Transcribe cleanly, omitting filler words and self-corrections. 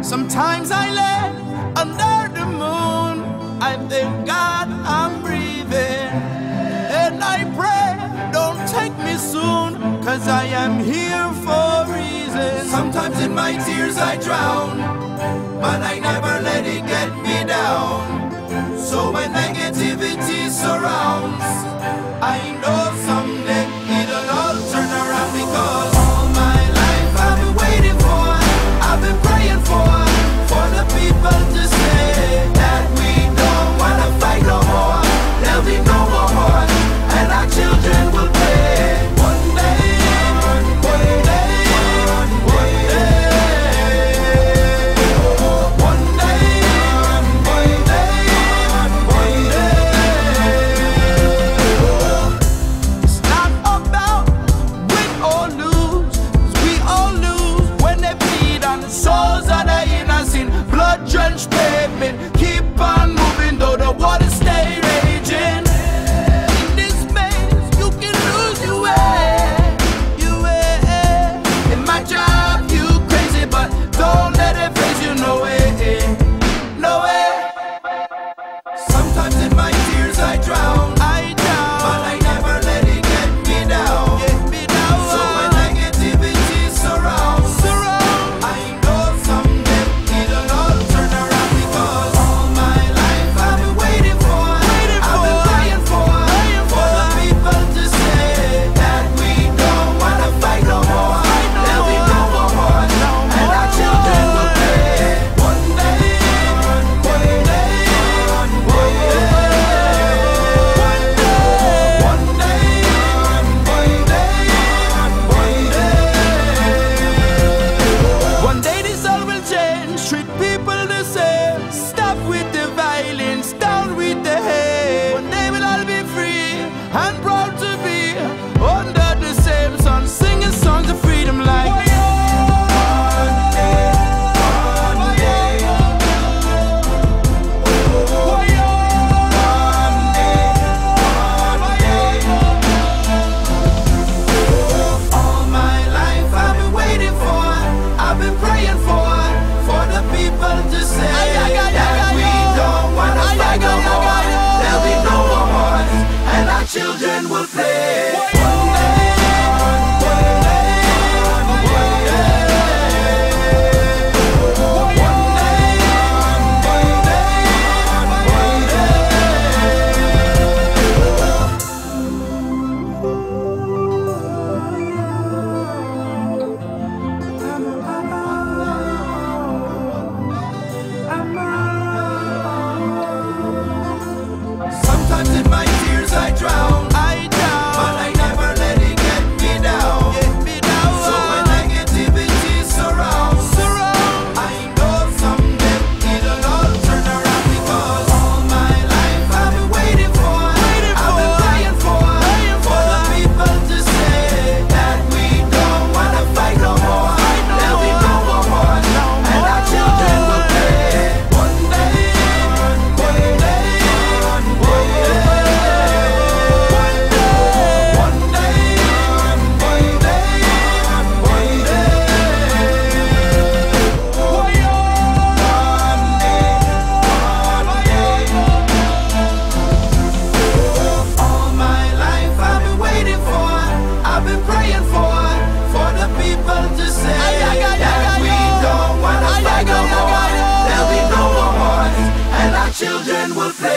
Sometimes I lay under the moon, I thank God I'm breathing, and I pray, don't take me soon, cause I am here for a reason. Sometimes in my tears I drown, but I never let it get me down. So when negativity surrounds, I know someday it'll all turn around, because all my life I've been waiting for, I've been praying for the people to say that we don't wanna fight no more. There'll be no more wars, and our children will play. One day, one day, one day, one day, one day. It's not about win or lose, 'cause we all lose when they bleed on the souls of the innocent. Blood-drenched pavement, keep on moving though the water stay raging. In this maze, you can lose your way, your way. It might drive you crazy, but don't let it phase you, no way, no way. Sometimes in my tears I drown, but I never let it get me down. So when negativity surrounds, I know someday it'll all turn around, because all my life I've been waiting for, I've been praying for the people to say that we don't wanna fight no more. There'll be no more wars, and our children will play. One day, one day, one day, one day, one day this all will change, treat people the same. Stop with the violence, down with the hate. One day we'll all be free and proud to be under the same sun, singing songs of freedom like one day, one day, all my life I've been waiting for, I've been praying for the people to say that we don't wanna fight no more. There'll be no more wars, and our children will play. One day, one day, one day, one day, one Sometimes in my tears I drown, but I never let it get me down. So when negativity surrounds, I know someday it'll all turn around, because all my life I've been waiting for, I've been praying for the people to say that we don't wanna fight no more. There'll be no more wars, and our children will play. One day, one day, one day, one day, one day, one day. All my life I've been waiting for, I've been praying for the people to say that we don't wanna fight no more. There'll be no more wars, and our children will play.